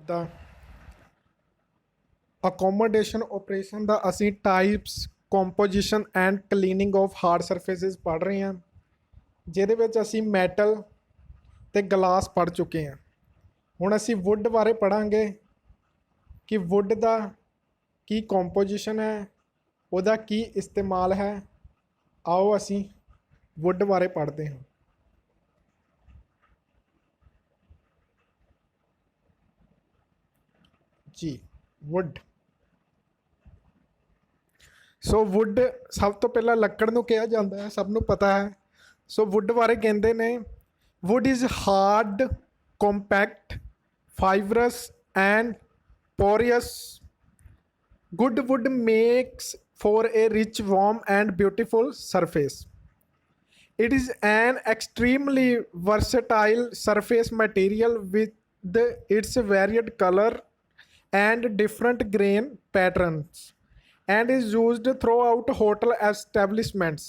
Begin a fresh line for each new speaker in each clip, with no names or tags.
the accommodation operation ਦਾ ਅਸੀਂ types composition and cleaning of hard surfaces ਪੜ੍ਹ ਰਹੇ ਹਾਂ, ਜਿਹਦੇ ਵਿੱਚ ਅਸੀਂ ਮੈਟਲ ਤੇ ਗਲਾਸ ਪੜ੍ਹ ਚੁੱਕੇ ਹਾਂ। ਹੁਣ ਅਸੀਂ ਵੁੱਡ ਬਾਰੇ ਪੜ੍ਹਾਂਗੇ ਕਿ ਵੁੱਡ ਦਾ ਕੀ ਕੰਪੋਜੀਸ਼ਨ ਹੈ, ਉਹਦਾ ਕੀ ਇਸਤੇਮਾਲ ਹੈ। ਆਓ ਅਸੀਂ ਵੁੱਡ ਬਾਰੇ ਪੜ੍ਹਦੇ ਹਾਂ। ਜੀ ਵੁੱਡ। ਸੋ ਵੁੱਡ ਸਭ ਤੋਂ ਪਹਿਲਾਂ ਲੱਕੜ ਨੂੰ ਕਿਹਾ ਜਾਂਦਾ ਹੈ, ਸਭ ਨੂੰ ਪਤਾ ਹੈ। ਸੋ ਵੁੱਡ ਬਾਰੇ ਕਹਿੰਦੇ ਨੇ wood is hard, compact, fibrous and porous. Good wood makes for a rich, warm and beautiful surface. It is an extremely versatile surface material with its varied color and different grain patterns, and is used throughout hotel establishments.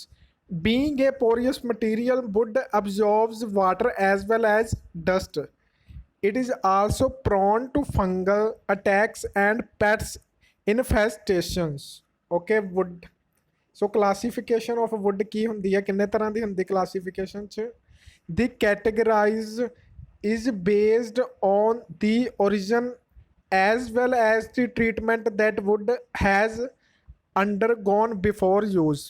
Being a porous material, wood absorbs water as well as dust. It is also prone to fungal attacks and pests infestations. Okay, wood. So classification of wood ਕੀ ਹੁੰਦੀ ਹੈ, ਕਿੰਨੇ ਤਰ੍ਹਾਂ ਦੀ ਹੁੰਦੀ classification ਚ? The categorize is based on the origin as well as the treatment that wood has undergone before use.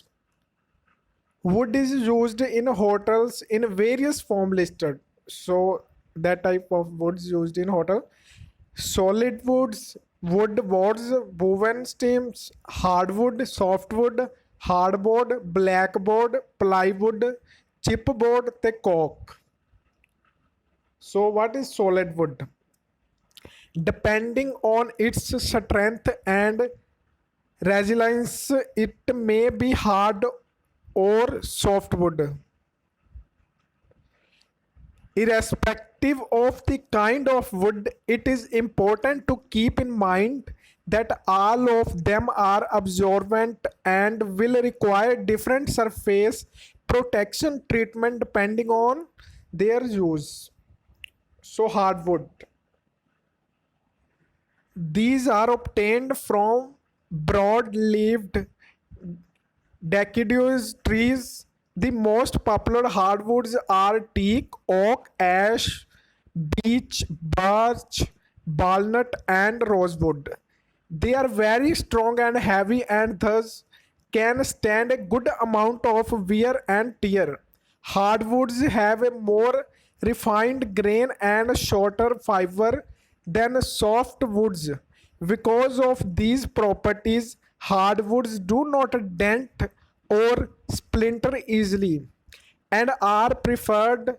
Wood is used in hotels in various form listed. So that type of woods used in hotel: solid woods, wood boards, woven stems, hardwood, softwood, hardboard, blackboard, plywood, chipboard te cork. So what is solid wood? Depending on its strength and resilience, it may be hard or softwood. Irrespective of the kind of wood, it is important to keep in mind that all of them are absorbent and will require different surface protection treatment depending on their use. So hardwood, these are obtained from broad-leaved deciduous trees. The most popular hardwoods are teak, oak, ash, beech, birch, walnut, and rosewood. They are very strong and heavy and thus can stand a good amount of wear and tear. Hardwoods have a more refined grain and shorter fiber than softwoods. Because of these properties, hardwoods do not dent or splinter easily and are preferred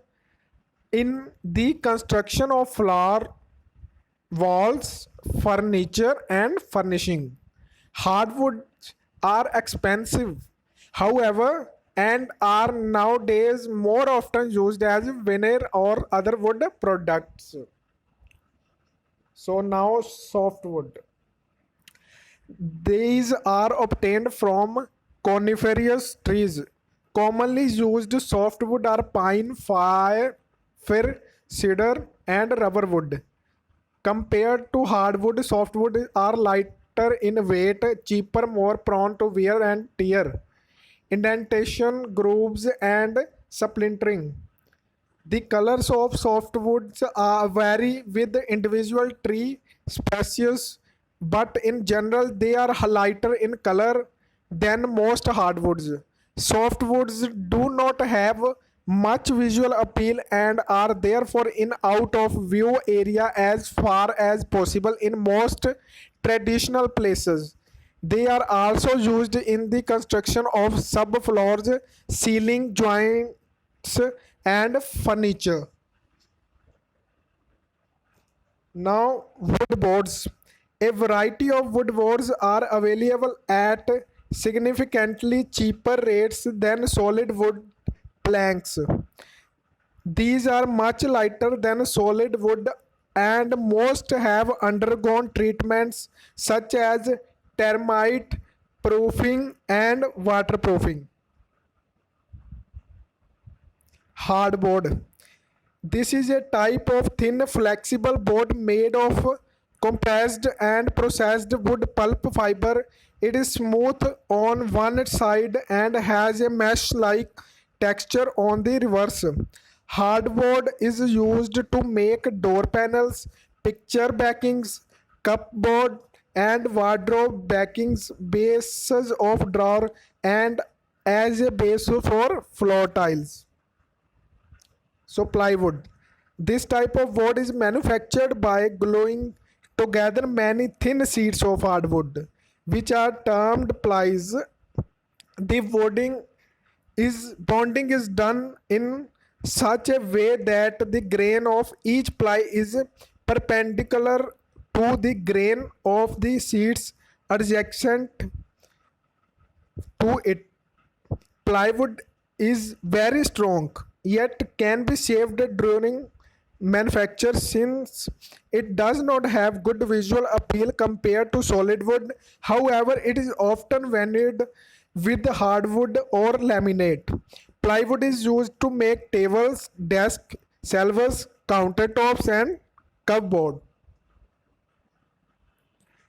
in the construction of floor, walls, furniture, and furnishing. Hardwoods are expensive, however, and are nowadays more often used as veneer or other wood products. So now softwood. These are obtained from coniferous trees. Commonly used softwood are pine, fir, cedar, and rubber wood. Compared to hardwood, softwood are lighter in weight, cheaper, more prone to wear and tear, indentation, grooves, and splintering. The colors of softwoods vary with individual tree species, but in general they are lighter in color than most hardwoods. Softwoods do not have much visual appeal and are therefore in out of view area as far as possible in most traditional places. They are also used in the construction of subfloors, ceiling joints, and furniture. Now, wood boards. A variety of wood boards are available at significantly cheaper rates than solid wood planks. These are much lighter than solid wood and most have undergone treatments such as termite proofing and waterproofing. Hardboard. This is a type of thin flexible board made of compressed and processed wood pulp fiber. It is smooth on one side and has a mesh-like texture on the reverse. Hardboard is used to make door panels, picture backings, cupboard and wardrobe backings, bases of drawer, and as a base for floor tiles. So plywood. This type of wood is manufactured by gluing together many thin sheets of hardwood, which are termed plies. The bonding is done in such a way that the grain of each ply is perpendicular to the grain of the sheets adjacent to it. Plywood is very strong, yet can be shaved during manufacture since it does not have good visual appeal compared to solid wood. However, it is often veneered with hardwood or laminate. Plywood is used to make tables, desks, shelves, countertops, and cupboard.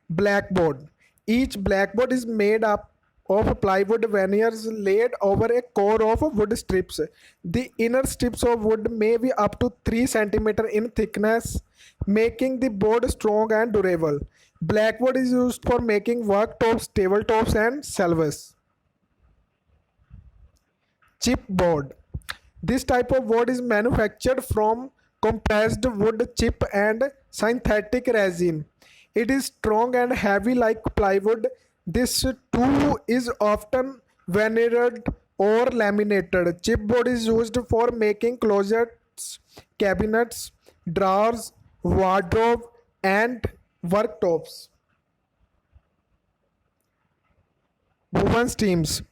Blackboard. Each blackboard is made up of plywood veneers laid over a core of wood strips. The inner strips of wood may be up to 3 cm in thickness, making the board strong and durable. Blackboard is used for making worktops, tabletops, and shelves. Chipboard. This type of board is manufactured from compressed wood chip and synthetic resin. It is strong and heavy like plywood. This too is often veneered or laminated. Chipboard is used for making closets, cabinets, drawers, wardrobe, and worktops. Woven steams.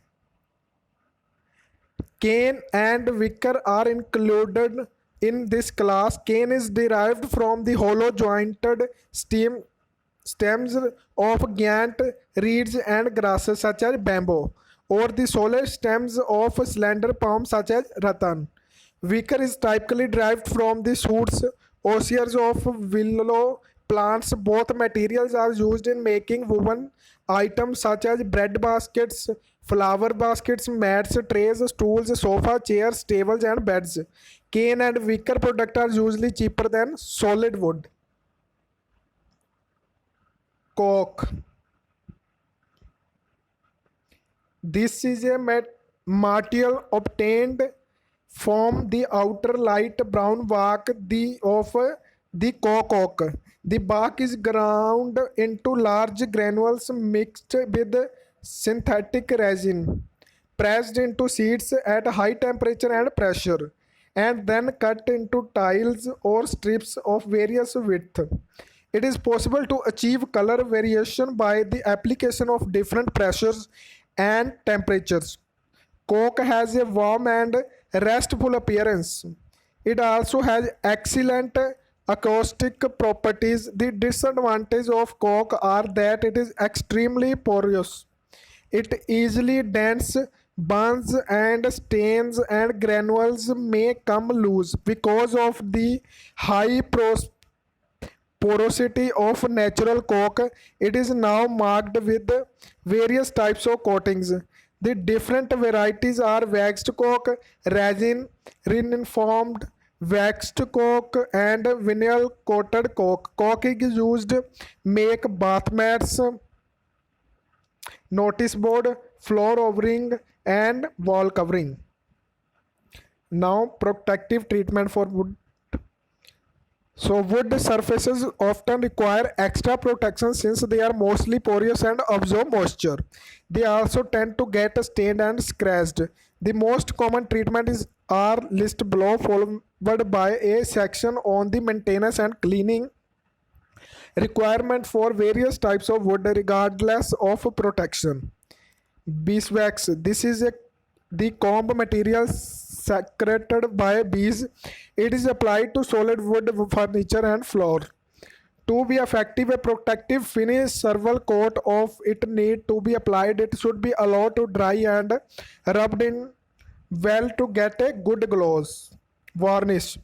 Cane and wicker are included in this class. Cane is derived from the hollow jointed stems of giant reeds and grasses such as bamboo, or the solid stems of slender palms such as rattan. Wicker is typically derived from the shoots, osiers of willow plants. Both materials are used in making woven items such as bread baskets, flower baskets, mats, trays, stools, sofa, chairs, tables, and beds. Cane and wicker products are usually cheaper than solid wood. Cork. This is a material obtained from the outer light brown bark of the cork oak. The bark is ground into large granules mixed with synthetic resin, pressed into sheets at high temperature and pressure, and then cut into tiles or strips of various width. It is possible to achieve color variation by the application of different pressures and temperatures. Cork has a warm and restful appearance. It also has excellent acoustic properties. The disadvantages of cork are that it is extremely porous. It easily dents, burns, and stains, and granules may come loose. Because of the high porosity of natural cork, it is now marked with various types of coatings. The different varieties are waxed cork, resin reinformed, waxed cork, and vinyl coated cork. Cork is used to make bath mats, notice board, floor overing, and wall covering. Now, protective treatment for wood. So wood surfaces often require extra protection since they are mostly porous and absorb moisture. They also tend to get stained and scratched. The most common treatment are listed below, followed by a section on the maintenance and cleaning requirement for various types of wood regardless of protection. Beeswax. This is the comb material secreted by bees. It is applied to solid wood furniture and floor. To be effective, a protective finish several coat of it need to be applied. It should be allowed to dry and rubbed in well to get a good gloss. Varnish.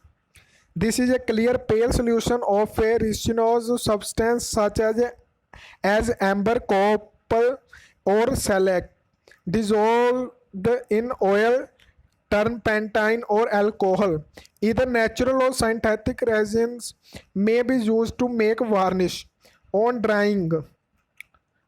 This is a clear pale solution of a resinous substance such as amber, copper, or shellac, dissolved in oil, turpentine, or alcohol. Either natural or synthetic resins may be used to make varnish. On drying,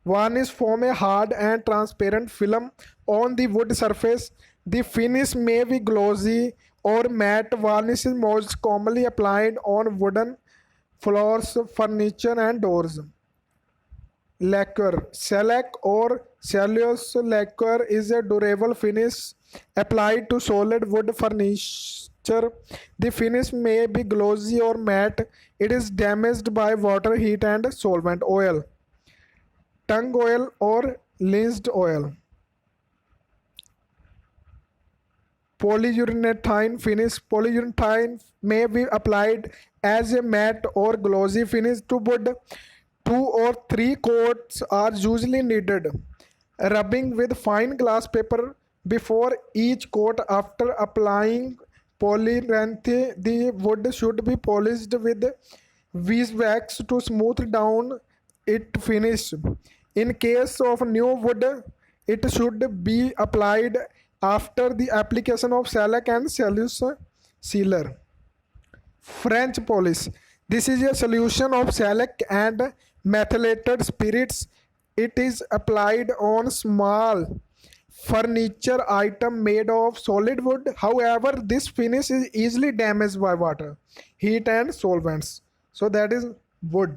varnish form a hard and transparent film on the wood surface. The finish may be glossy or matte. Varnish is most commonly applied on wooden floors, furniture, and doors. Lacquer. Shellac or cellulose lacquer is a durable finish applied to solid wood furniture. The finish may be glossy or matte. It is damaged by water, heat, and solvent. Oil. Tung oil or linseed oil. Polyurethane finish. Polyurethane may be applied as a matte or glossy finish to wood. 2 or 3 coats are usually needed. Rubbing with fine glass paper before each coat. After applying polyurethane, the wood should be polished with beeswax to smooth down its finish. In case of new wood, it should be applied after the application of shellac and cellulose sealer. French polish. This is a solution of shellac and methylated spirits. It is applied on small furniture item made of solid wood. However, this finish is easily damaged by water, heat, and solvents. So that is wood.